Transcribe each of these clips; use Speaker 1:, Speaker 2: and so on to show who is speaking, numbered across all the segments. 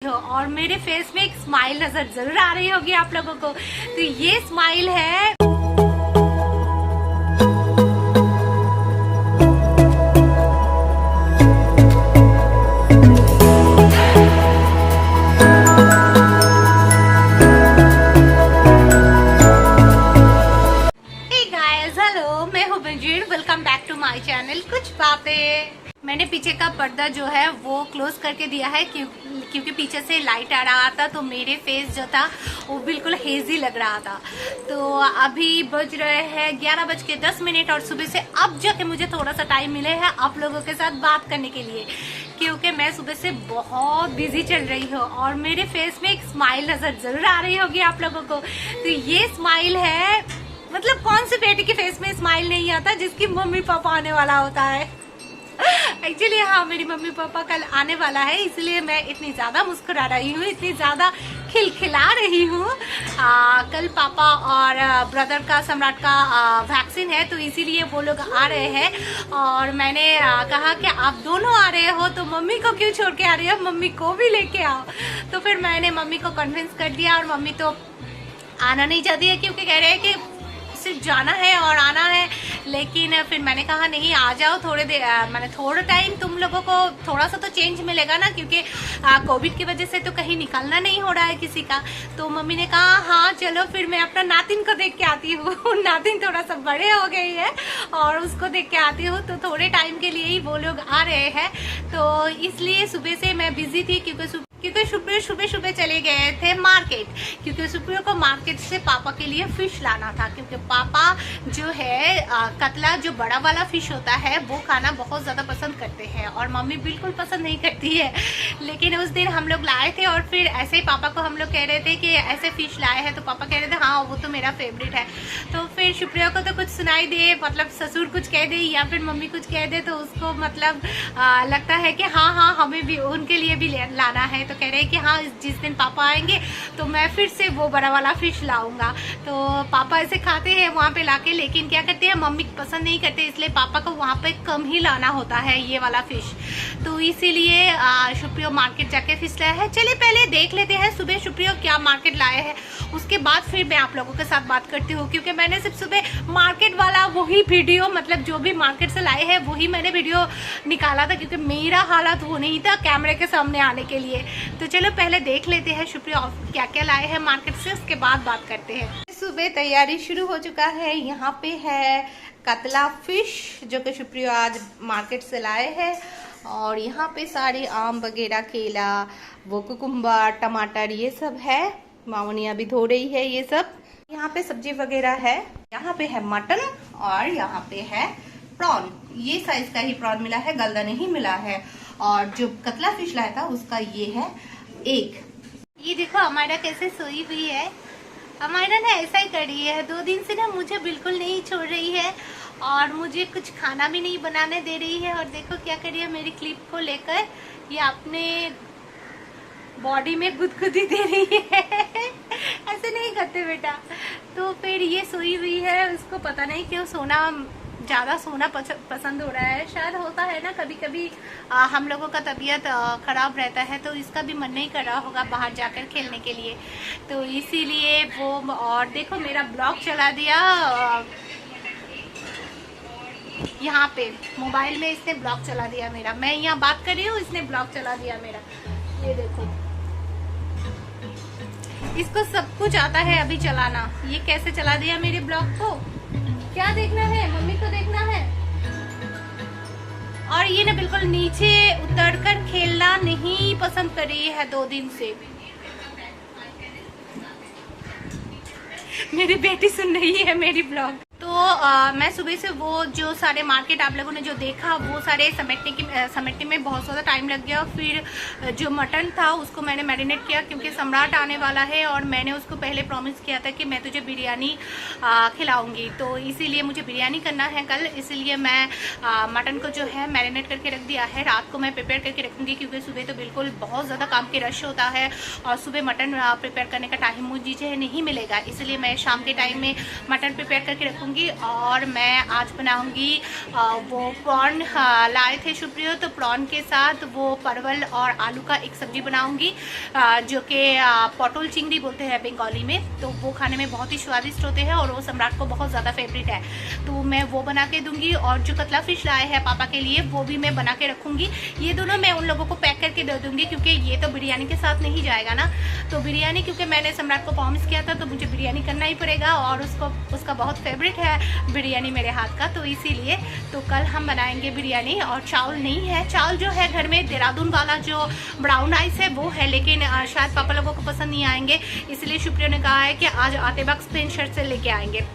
Speaker 1: हो और मेरे फेस में एक स्माइल नजर जरूर आ रही होगी आप लोगों को। तो ये स्माइल है welcome back to my channel कुछ बातें। मैंने पीछे का पर्दा जो है वो क्लोज करके दिया है क्योंकि पीछे से लाइट आ रहा था तो मेरे फेस जो था वो बिल्कुल हेजी लग रहा था। तो अभी बज रहे हैं 11:10 और सुबह से अब जाके मुझे थोड़ा सा टाइम मिले है आप लोगों के साथ बात करने के लिए, क्योंकि मैं सुबह से बहुत बिजी चल रही हूँ और मेरे फेस में एक स्माइल नजर जरूर आ रही होगी आप लोगों को। तो ये स्माइल है, मतलब कौन से बेटे के फेस में स्माइल नहीं आता जिसकी मम्मी पापा आने वाला होता है। एक्चुअली हाँ, मेरी मम्मी पापा कल आने वाला है, इसलिए मैं इतनी ज्यादा मुस्कुरा रही हूँ, इतनी ज्यादा खिलखिला रही हूँ। कल पापा और ब्रदर का, सम्राट का वैक्सीन है, तो इसीलिए वो लोग आ रहे हैं और मैंने कहा कि आप दोनों आ रहे हो तो मम्मी को क्यों छोड़ के आ रहे हो, मम्मी को भी लेके आओ। तो फिर मैंने मम्मी को कन्विंस कर दिया और मम्मी तो आना नहीं चाहती है क्योंकि कह रहे हैं कि सिर्फ जाना है और आना है। लेकिन फिर मैंने कहा नहीं, आ जाओ, थोड़े देर मैंने थोड़ा टाइम तुम लोगों को थोड़ा सा तो चेंज मिलेगा ना, क्योंकि कोविड की वजह से तो कहीं निकलना नहीं हो रहा है किसी का। तो मम्मी ने कहा हाँ चलो, फिर मैं अपना नातिन को देख के आती हूँ। नातिन थोड़ा सा बड़े हो गई है और उसको देख के आती हूँ, तो थोड़े टाइम के लिए ही वो लोग आ रहे हैं। तो इसलिए सुबह से मैं बिजी थी क्योंकि सुबह चले गए थे मार्केट, क्योंकि सुबह को मार्केट से पापा के लिए फिश लाना था, क्योंकि पापा जो है कतला जो बड़ा वाला फिश होता है वो खाना बहुत ज़्यादा पसंद करते हैं और मम्मी बिल्कुल पसंद नहीं करती है। लेकिन उस दिन हम लोग लाए थे और फिर ऐसे ही पापा को हम लोग कह रहे थे कि ऐसे फिश लाए हैं, तो पापा कह रहे थे हाँ वो तो मेरा फेवरेट है। तो फिर सुप्रिया को तो कुछ सुनाई दे, मतलब ससुर कुछ कह दे या फिर मम्मी कुछ कह दे, तो उसको मतलब लगता है कि हाँ हमें भी उनके लिए भी लाना है। तो कह रहे हैं कि हाँ जिस दिन पापा आएंगे तो मैं फिर से वो बड़ा वाला फिश लाऊंगा। तो पापा ऐसे खाते हैं वहाँ पे लाके, लेकिन क्या करते हैं मम्मी पसंद नहीं करते, इसलिए पापा को वहाँ पे कम ही लाना होता है ये वाला फिश। तो इसीलिए सुप्रिया मार्केट जाके फिश लाया है। चलिए पहले देख लेते हैं सुबह सुप्रिया क्या मार्केट लाए हैं, उसके बाद फिर मैं आप लोगों के साथ बात करती हूँ, क्योंकि मैंने सिर्फ सुबह मार्केट वाला वही वीडियो, मतलब जो भी मार्केट से लाए हैं वही मैंने वीडियो निकाला था, क्योंकि मेरा हालत वो नहीं था कैमरे के सामने आने के लिए। तो चलो पहले देख लेते हैं सुप्रिया क्या क्या लाए हैं मार्केट से, उसके बाद बात करते हैं। सुबह तैयारी शुरू हो चुका है। यहाँ पे है कतला फिश जो कि सुप्रिया आज मार्केट से लाए हैं, और यहाँ पे सारे आम वगैरह, केला, वो कुकुम्बर, टमाटर, ये सब है। मामूनी अभी धो रही है ये सब। यहाँ पे सब्जी वगैरह है। यहाँ पे है मटन और यहाँ पे है प्रॉन। ये साइज का ही प्रॉन मिला है, गलदा नहीं मिला है। और जो कतला फिश लाया था उसका ये है एक। ये देखो अमायरा कैसे सोई हुई है। अमायरा ना ऐसा ही कर रही है 2 दिन से ना, मुझे बिल्कुल नहीं छोड़ रही है और मुझे कुछ खाना भी नहीं बनाने दे रही है। और देखो क्या कर रही है, मेरी क्लिप को लेकर ये अपने बॉडी में गुदगुदी दे रही है। ऐसे नहीं करते बेटा। तो फिर ये सोई हुई है, उसको पता नहीं क्यों ज़्यादा सोना पसंद हो रहा है। शायद होता है ना कभी कभी हम लोगों का तबीयत ख़राब रहता है, तो इसका भी मन नहीं कर रहा होगा बाहर जाकर खेलने के लिए, तो इसीलिए वो। और देखो मेरा ब्लॉग चला दिया यहाँ पे मोबाइल में, इसने ब्लॉग चला दिया मेरा। मैं यहाँ बात कर रही हूँ, इसने ब्लॉग चला दिया मेरा। ये देखो, इसको सब कुछ आता है अभी चलाना। ये कैसे चला दिया मेरे ब्लॉग को। क्या देखना है, मम्मी को देखना है। और ये ना बिल्कुल नीचे उतरकर खेलना नहीं पसंद कर रही है 2 दिन से। मेरी बेटी सुन रही है मेरी ब्लॉग। तो मैं सुबह से वो जो सारे मार्केट आप लोगों ने जो देखा वो सारे समेटने में बहुत ज़्यादा टाइम लग गया। फिर जो मटन था उसको मैंने मैरिनेट किया, क्योंकि सम्राट आने वाला है और मैंने उसको पहले प्रॉमिस किया था कि मैं तुझे बिरयानी खिलाऊंगी, तो इसीलिए मुझे बिरयानी करना है कल। इसलिए मैं मटन को जो है मैरिनेट करके रख दिया है। रात को मैं प्रिपेयर करके रखूँगी, क्योंकि सुबह तो बिल्कुल बहुत ज़्यादा काम के रश होता है और सुबह मटन प्रिपेयर करने का टाइम मुझे नहीं मिलेगा। इसलिए मैं शाम के टाइम में मटन प्रिपेयर करके रखूँगी और मैं आज बनाऊंगी वो प्रॉन लाए थे सुप्रियो, तो प्रॉन के साथ वो परवल और आलू का एक सब्जी बनाऊंगी जो कि पटोल चिंगड़ी बोलते हैं बंगाली में। तो वो खाने में बहुत ही स्वादिष्ट होते हैं और वो सम्राट को बहुत ज़्यादा फेवरेट है, तो मैं वो बना के दूंगी। और जो कतला फिश लाए हैं पापा के लिए वो भी मैं बना के रखूँगी। ये दोनों मैं उन लोगों को पैक करके दे दूँगी क्योंकि ये तो बिरयानी के साथ नहीं जाएगा ना। तो बिरयानी क्योंकि मैंने सम्राट को प्रॉमिस किया था तो मुझे बिरयानी करना ही पड़ेगा और उसका बहुत फेवरेट है बिरयानी मेरे हाथ का, तो इसीलिए तो कल हम बनाएंगे बिरयानी। और चावल नहीं है, चावल जो है घर में देहरादून वाला जो ब्राउन राइस है वो है, लेकिन शायद पापा लोगों को पसंद नहीं आएंगे, इसलिए सुप्रिया ने कहा है कि आज आते वक्त प्लेन शर्ट से लेके आएंगे।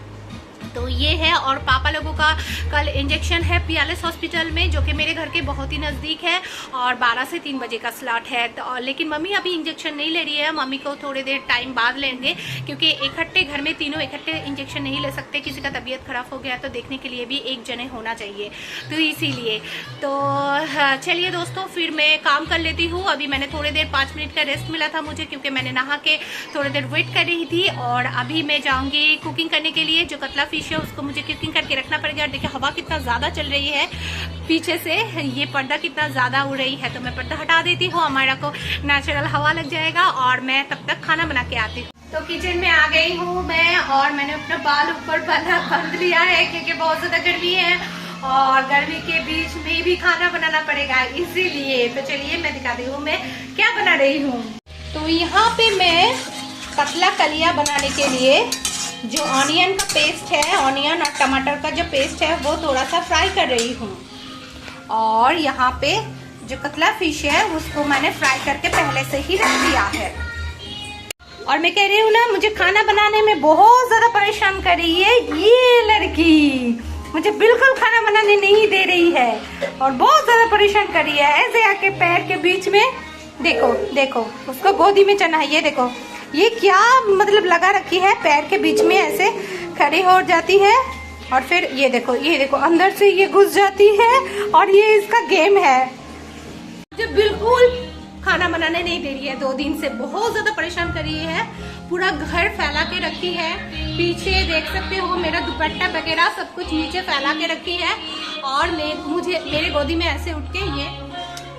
Speaker 1: तो ये है। और पापा लोगों का कल इंजेक्शन है पियालेस हॉस्पिटल में जो कि मेरे घर के बहुत ही नज़दीक है और 12 से 3 बजे का स्लॉट है। तो लेकिन मम्मी अभी इंजेक्शन नहीं ले रही है, मम्मी को थोड़ी देर टाइम बाद लेंगे क्योंकि इकट्ठे घर में तीनों इकट्ठे इंजेक्शन नहीं ले सकते, किसी का तबीयत खराब हो गया तो देखने के लिए भी एक जने होना चाहिए, तो इसीलिए। तो चलिए दोस्तों फिर मैं काम कर लेती हूँ। अभी मैंने थोड़ी देर 5 मिनट का रेस्ट मिला था मुझे क्योंकि मैंने नहा के थोड़ी देर वेट कर रही थी। और अभी मैं जाऊँगी कुकिंग करने के लिए। जो कतला फिश है उसको मुझे कुकिंग करके रखना पड़ेगा। देखिए हवा कितना ज्यादा चल रही है पीछे से, ये पर्दा कितना ज्यादा उड़ रही है, तो मैं पर्दा हटा देती हूँ, हमारा को नेचुरल हवा लग जाएगा और मैं तब तक खाना बना के आती हूँ। तो किचन में आ गई हूँ मैं और मैंने अपना बाल ऊपर बांध लिया है क्योंकि बहुत ज्यादा गर्मी है और गर्मी के बीच में भी खाना बनाना पड़ेगा इसीलिए। तो चलिए मैं दिखाती हूँ मैं क्या बना रही हूँ। तो यहाँ पे मैं पतला कलिया बनाने के लिए जो ऑनियन का पेस्ट है, ऑनियन और टमाटर का जो पेस्ट है वो थोड़ा सा फ्राई कर रही हूँ। और यहाँ पे जो कतला फिश है उसको मैंने फ्राई करके पहले से ही रख दिया है। और मैं कह रही हूँ ना, मुझे खाना बनाने में बहुत ज्यादा परेशान कर रही है ये लड़की, मुझे बिल्कुल खाना बनाने नहीं दे रही है और बहुत ज्यादा परेशान कर रही है। ऐसे आके पैर के बीच में देखो देखो उसको गोदी में चढ़ना है, ये देखो ये क्या मतलब लगा रखी है, पैर के बीच में ऐसे खड़ी हो जाती है और फिर ये देखो अंदर से ये घुस जाती है और ये इसका गेम है। मुझे बिल्कुल खाना बनाने नहीं दे रही है, 2 दिन से बहुत ज्यादा परेशान कर रही है, पूरा घर फैला के रखी है। पीछे देख सकते हो मेरा दुपट्टा वगैरह सब कुछ नीचे फैला के रखी है और मेरे गोदी में ऐसे उठ के ये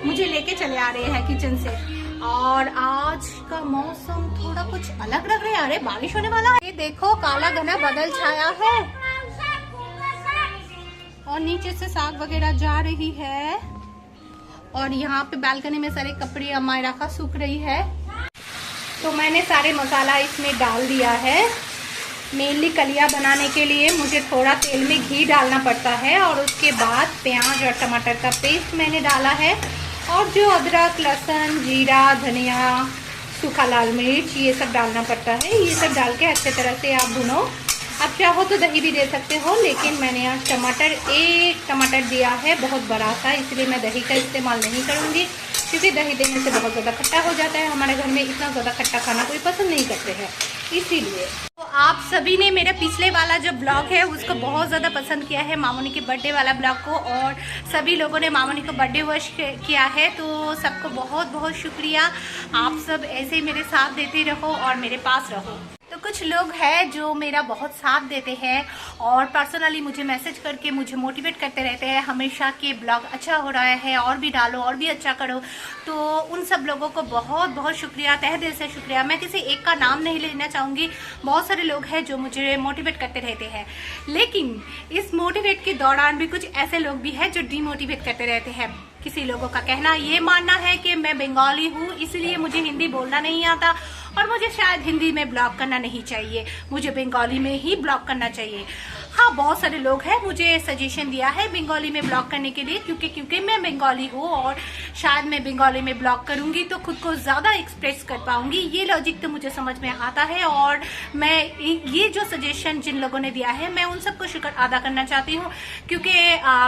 Speaker 1: मुझे लेके चले आ रहे हैं किचन से। और आज का मौसम थोड़ा कुछ अलग लग रहा है, अरे बारिश होने वाला है। ये देखो काला घना बादल छाया है और नीचे से साग वगैरह जा रही है और यहाँ पे बालकनी में सारे कपड़े अमायरा का सूख रही है। तो मैंने सारे मसाला इसमें डाल दिया है। मेनली कलिया बनाने के लिए मुझे थोड़ा तेल में घी डालना पड़ता है और उसके बाद प्याज और टमाटर का पेस्ट मैंने डाला है और जो अदरक लहसुन जीरा धनिया सूखा लाल मिर्च ये सब डालना पड़ता है। ये सब डाल के अच्छे तरह से आप भुनो। आप चाहो तो दही भी दे सकते हो, लेकिन मैंने आज एक टमाटर दिया है बहुत बड़ा सा, इसलिए मैं दही का इस्तेमाल नहीं करूँगी क्योंकि दही देने से बहुत ज़्यादा खट्टा हो जाता है। हमारे घर में इतना ज़्यादा खट्टा खाना कोई पसंद नहीं करते हैं, इसीलिए। तो आप सभी ने मेरे पिछले वाला जो ब्लॉग है उसको बहुत ज़्यादा पसंद किया है, मामोनी के बर्थडे वाला ब्लॉग को, और सभी लोगों ने मामोनी को बर्थडे विश किया है, तो सबको बहुत बहुत शुक्रिया। आप सब ऐसे ही मेरे साथ देते रहो और मेरे पास रहो। तो कुछ लोग हैं जो मेरा बहुत साथ देते हैं और पर्सनली मुझे मैसेज करके मुझे मोटिवेट करते रहते हैं हमेशा कि ब्लॉग अच्छा हो रहा है और भी डालो और भी अच्छा करो। तो उन सब लोगों को बहुत बहुत शुक्रिया, तहे दिल से शुक्रिया। मैं किसी एक का नाम नहीं लेना चाहूँगी, बहुत सारे लोग हैं जो मुझे मोटिवेट करते रहते हैं, लेकिन इस मोटिवेट के दौरान भी कुछ ऐसे लोग भी हैं जो डीमोटिवेट करते रहते हैं। किसी लोगों का कहना ये मानना है कि मैं बंगाली हूँ इसलिए मुझे हिंदी बोलना नहीं आता और मुझे शायद हिंदी में ब्लॉग करना नहीं चाहिए, मुझे बंगाली में ही ब्लॉग करना चाहिए। हाँ, बहुत सारे लोग हैं मुझे सजेशन दिया है बंगाली में ब्लॉग करने के लिए, क्योंकि मैं बंगाली हूँ और शायद मैं बंगाली में ब्लॉग करूँगी तो खुद को ज़्यादा एक्सप्रेस कर पाऊँगी। ये लॉजिक तो मुझे समझ में आता है और मैं ये जो सजेशन जिन लोगों ने दिया है मैं उन सबको शुक्र अदा करना चाहती हूँ, क्योंकि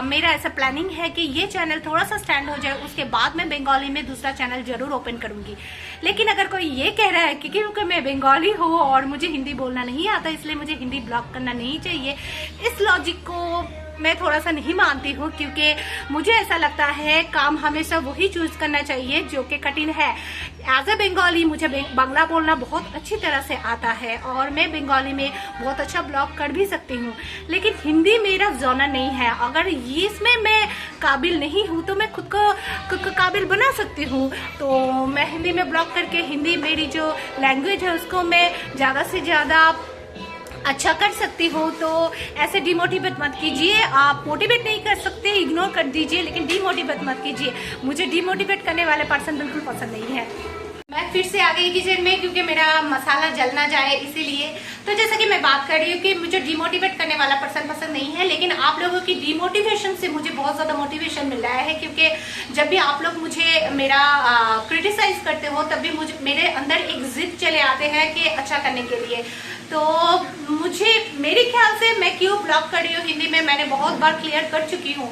Speaker 1: मेरा ऐसा प्लानिंग है कि ये चैनल थोड़ा सा स्टैंड हो जाए, उसके बाद मैं बंगाली में दूसरा चैनल जरूर ओपन करूँगी। लेकिन अगर कोई ये कह रहा है कि क्योंकि मैं बंगाली हूँ और मुझे हिंदी बोलना नहीं आता इसलिए मुझे हिंदी ब्लॉग करना नहीं चाहिए, इस लॉजिक को मैं थोड़ा सा नहीं मानती हूँ, क्योंकि मुझे ऐसा लगता है काम हमेशा वही चूज करना चाहिए जो कि कठिन है। एज ए बंगाली मुझे बांग्ला बोलना बहुत अच्छी तरह से आता है और मैं बंगाली में बहुत अच्छा ब्लॉग कर भी सकती हूँ, लेकिन हिंदी मेरा जॉनर नहीं है। अगर इसमें मैं काबिल नहीं हूँ तो मैं खुद को काबिल बना सकती हूँ। तो मैं हिंदी में ब्लॉग करके हिंदी मेरी जो लैंग्वेज है उसको मैं ज़्यादा से ज़्यादा अच्छा कर सकती हूँ। तो ऐसे डिमोटिवेट मत कीजिए। आप मोटिवेट नहीं कर सकते, इग्नोर कर दीजिए, लेकिन डिमोटिवेट मत कीजिए। मुझे डिमोटिवेट करने वाले पर्सन बिल्कुल पसंद नहीं है। मैं फिर से आ गई किचन में क्योंकि मेरा मसाला जल ना जाए इसीलिए। तो जैसा कि मैं बात कर रही हूँ कि मुझे डिमोटिवेट करने वाला पर्सन पसंद नहीं है, लेकिन आप लोगों की डिमोटिवेशन से मुझे बहुत ज़्यादा मोटिवेशन मिल रहा है। क्योंकि जब भी आप लोग मुझे मेरा क्रिटिसाइज करते हो तब भी मुझे मेरे अंदर एक जिद चले आते हैं कि अच्छा करने के लिए। तो मुझे मेरे ख्याल से मैं क्यों ब्लॉग कर रही हूँ हिंदी में मैंने बहुत बार क्लियर कर चुकी हूँ।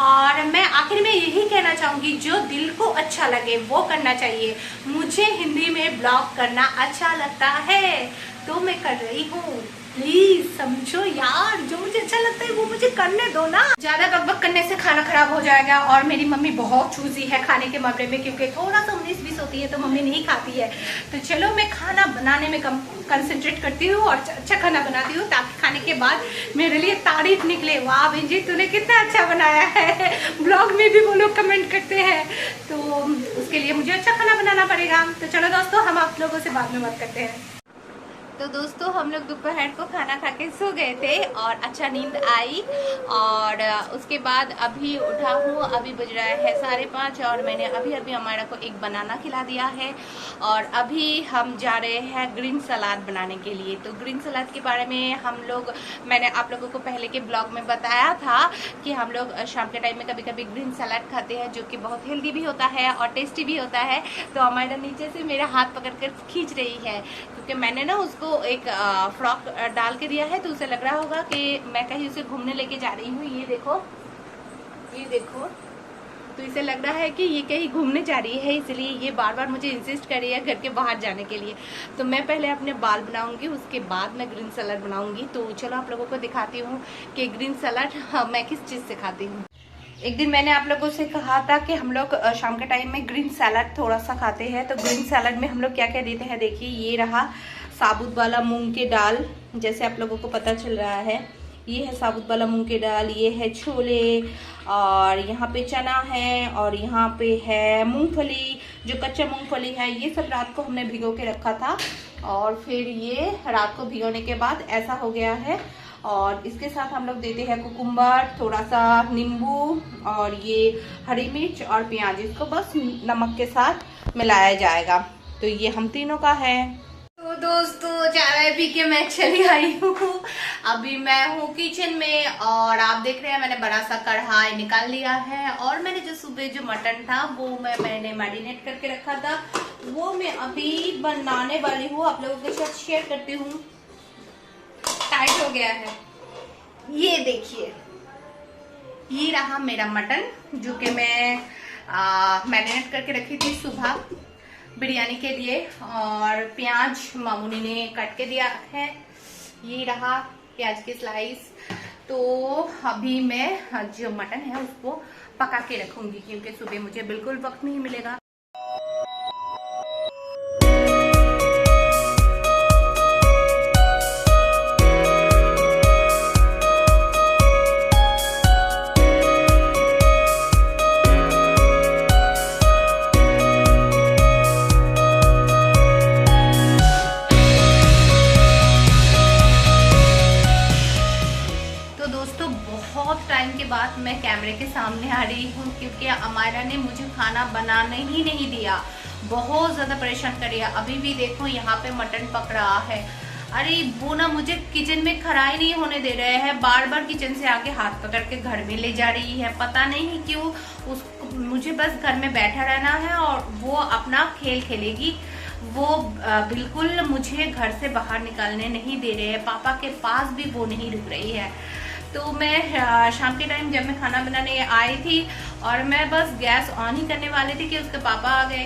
Speaker 1: और मैं आखिर में यही कहना चाहूँगी, जो दिल को अच्छा लगे वो करना चाहिए। मुझे हिंदी में ब्लॉग करना अच्छा लगता है तो मैं कर रही हूँ। प्लीज समझो यार, जो मुझे अच्छा लगता है वो मुझे करने दो ना। ज्यादा बकबक करने से खाना खराब हो जाएगा। और मेरी मम्मी बहुत चूजी है खाने के मामले में, क्योंकि थोड़ा सा 19-20 होती है तो मम्मी नहीं खाती है। तो चलो मैं खाना बनाने में कंसंट्रेट करती हूँ और अच्छा खाना बनाती हूँ, ताकि खाने के बाद मेरे लिए तारीफ निकले, वाह बेंजी तूने कितना अच्छा बनाया है। ब्लॉग में भी वो लोग कमेंट करते हैं, तो उसके लिए मुझे अच्छा खाना बनाना पड़ेगा। तो चलो दोस्तों, हम आप लोगों से बाद में बात करते हैं। तो दोस्तों, हम लोग दोपहर को खाना खा के सो गए थे और अच्छा नींद आई। और उसके बाद अभी उठा हूँ, अभी बज रहा है 5:30 और मैंने अभी हमारा को एक बनाना खिला दिया है। और अभी हम जा रहे हैं ग्रीन सलाद बनाने के लिए। तो ग्रीन सलाद के बारे में मैंने आप लोगों को पहले के ब्लॉग में बताया था कि हम लोग शाम के टाइम में कभी कभी ग्रीन सलाद खाते हैं, जो कि बहुत हेल्दी भी होता है और टेस्टी भी होता है। तो हमारा नीचे से मेरा हाथ पकड़ कर खींच रही है, क्योंकि मैंने ना उसको एक फ्रॉक डाल के दिया है, तो उसे लग रहा होगा कि मैं कहीं उसे घूमने लेके जा रही हूँ। ये देखो, तो इसे लग रहा है कि ये कहीं घूमने जा रही है, इसलिए ये बार बार मुझे इंसिस्ट कर रही है घर के बाहर जाने के लिए। तो मैं पहले अपने बाल बनाऊंगी, उसके बाद मैं ग्रीन सलाद बनाऊंगी। तो चलो आप लोगों को दिखाती हूँ कि ग्रीन सलाद मैं किस चीज़ से खाती हूँ। एक दिन मैंने आप लोगों से कहा था कि हम लोग शाम के टाइम में ग्रीन सलाद थोड़ा सा खाते हैं। तो ग्रीन सलाद में हम लोग क्या क्या देते हैं, देखिए ये रहा साबुत वाला मूंग की दाल, जैसे आप लोगों को पता चल रहा है। ये है साबुत वाला मूंग की दाल, ये है छोले, और यहाँ पे चना है, और यहाँ पे है मूंगफली, जो कच्चा मूंगफली है। ये सब रात को हमने भिगो के रखा था और फिर ये रात को भिगोने के बाद ऐसा हो गया है। और इसके साथ हम लोग देते हैं कुकुम्बर, थोड़ा सा नींबू और ये हरी मिर्च और प्याज। इसको बस नमक के साथ मिलाया जाएगा। तो ये हम तीनों का है। तो दोस्तों, चाय पी के मैं चली आई हूँ। अभी मैं हूँ किचन में और आप देख रहे हैं मैंने बड़ा सा कढ़ाई निकाल लिया है। और मैंने जो सुबह जो मटन था वो मैंने मैरिनेट करके रखा था, वो मैं अभी बनाने वाली हूँ, आप लोगों के साथ शेयर करती हूँ। टाइट हो गया है, ये देखिए, ये रहा मेरा मटन जो कि मैं मैरिनेट करके रखी थी सुबह बिरयानी के लिए। और प्याज मामूनी ने काट के दिया है, ये रहा प्याज की स्लाइस। तो अभी मैं जो मटन है उसको पका के रखूंगी, क्योंकि सुबह मुझे बिल्कुल वक्त नहीं मिलेगा। टाइम के बाद मैं कैमरे के सामने आ रही हूँ, क्योंकि अमायरा ने मुझे खाना बनाने ही नहीं दिया, बहुत ज़्यादा परेशान कर दिया। अभी भी देखो यहाँ पे मटन पक रहा है। अरे वो ना मुझे किचन में खड़ा ही नहीं होने दे रहे हैं, बार बार किचन से आके हाथ पकड़ के घर में ले जा रही है, पता नहीं क्यों। उसको मुझे बस घर में बैठा रहना है और वो अपना खेल खेलेगी। वो बिल्कुल मुझे घर से बाहर निकलने नहीं दे रहे हैं, पापा के पास भी वो नहीं रुक रही है। तो मैं शाम के टाइम जब मैं खाना बनाने आई थी और मैं बस गैस ऑन ही करने वाली थी कि उसके पापा आ गए,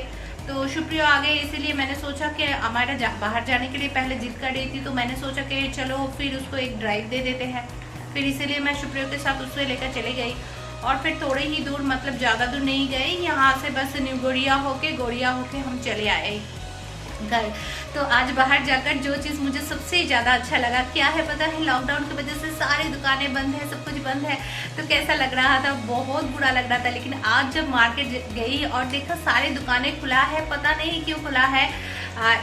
Speaker 1: तो शुक्रिया आ गए। इसीलिए मैंने सोचा कि हमारा बाहर जाने के लिए पहले जिद कर रही थी, तो मैंने सोचा कि चलो फिर उसको एक ड्राइव दे देते हैं। फिर इसीलिए मैं शुक्रिया के साथ उससे लेकर चली गई। और फिर थोड़े ही दूर, मतलब ज़्यादा दूर नहीं गए, यहाँ से बस न्यू गौड़िया होके हम चले आए घर। तो आज बाहर जाकर जो चीज़ मुझे सबसे ज़्यादा अच्छा लगा क्या है पता है, लॉकडाउन की वजह से सारी दुकानें बंद है, सब कुछ बंद है, तो कैसा लग रहा था, बहुत बुरा लग रहा था। लेकिन आज जब मार्केट गई और देखा सारी दुकानें खुला है, पता नहीं क्यों खुला है।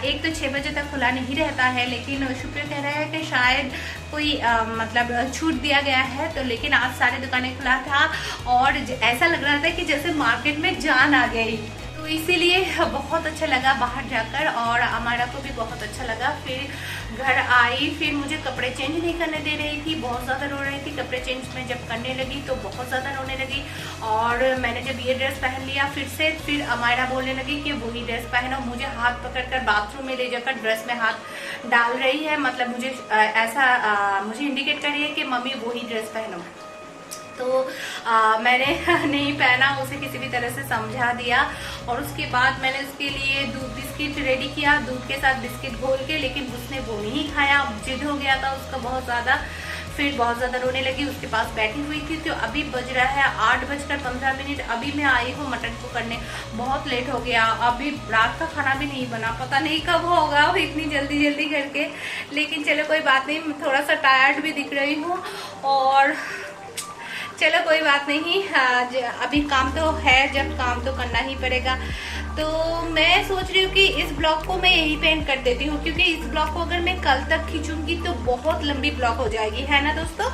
Speaker 1: एक तो 6 बजे तक खुला नहीं रहता है, लेकिन शुक्र कह रहा है कि शायद कोई मतलब छूट दिया गया है, तो लेकिन आज सारी दुकानें खुला था और ऐसा लग रहा था कि जैसे मार्केट में जान आ गई। तो इसीलिए बहुत अच्छा लगा बाहर जाकर, और हमारा को भी बहुत अच्छा लगा। फिर घर आई, फिर मुझे कपड़े चेंज नहीं करने दे रही थी, बहुत ज़्यादा रो रही थी। कपड़े चेंज में जब करने लगी तो बहुत ज़्यादा रोने लगी, और मैंने जब ये ड्रेस पहन लिया फिर अमायरा बोलने लगी कि वही ड्रेस पहनो। मुझे हाथ पकड़कर बाथरूम में ले जाकर ड्रेस में हाथ डाल रही है, मतलब मुझे ऐसा मुझे इंडिकेट कर रही है कि मम्मी वही ड्रेस पहनो। तो मैंने नहीं पहना, उसे किसी भी तरह से समझा दिया, और उसके बाद मैंने उसके लिए दूध बिस्किट रेडी किया, दूध के साथ बिस्किट घोल के, लेकिन उसने वो नहीं खाया, जिद हो गया था उसका बहुत ज़्यादा। फिर बहुत ज़्यादा रोने लगी, उसके पास बैठी हुई थी। तो अभी बज रहा है 8:15, अभी मैं आई हूँ मटन को करने, बहुत लेट हो गया। अभी रात का खाना भी नहीं बना, पता नहीं कब होगा इतनी जल्दी करके। लेकिन चलो कोई बात नहीं, थोड़ा सा टायर्ड भी दिख रही हूँ, और चलो कोई बात नहीं, अभी काम तो है, जब काम तो करना ही पड़ेगा। तो मैं सोच रही हूँ कि इस ब्लॉग को मैं यही पे एंड कर देती हूँ, क्योंकि इस ब्लॉग को अगर मैं कल तक खींचूंगी तो बहुत लंबी ब्लॉग हो जाएगी, है ना दोस्तों।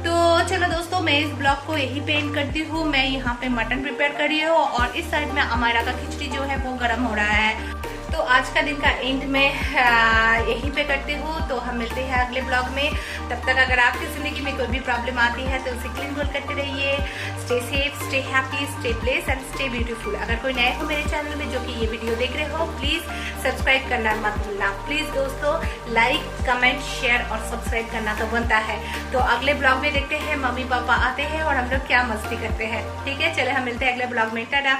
Speaker 1: तो चलो दोस्तों, मैं इस ब्लॉग को यही पे एंड करती हूँ। मैं यहाँ पे मटन प्रिपेयर कर रही हूँ, और इस साइड में अमायरा का खिचड़ी जो है वो गर्म हो रहा है। तो आज का दिन का एंड में यहीं पे करती हूँ। तो हम मिलते हैं अगले ब्लॉग में। तब तक अगर आपकी ज़िंदगी में कोई भी प्रॉब्लम आती है तो उसे क्लीन बोल करते रहिए। Stay safe, stay happy, stay blessed and stay beautiful. अगर कोई नए हो मेरे चैनल में जो कि ये वीडियो देख रहे हो, प्लीज़ सब्सक्राइब करना मत भूलना। प्लीज़ दोस्तों, लाइक, कमेंट, शेयर और सब्सक्राइब करना तो बनता है। तो अगले ब्लॉग में देखते हैं मम्मी पापा आते हैं और हम लोग क्या मस्ती करते हैं। ठीक है, चले हम मिलते हैं अगले ब्लॉग में। टाटा।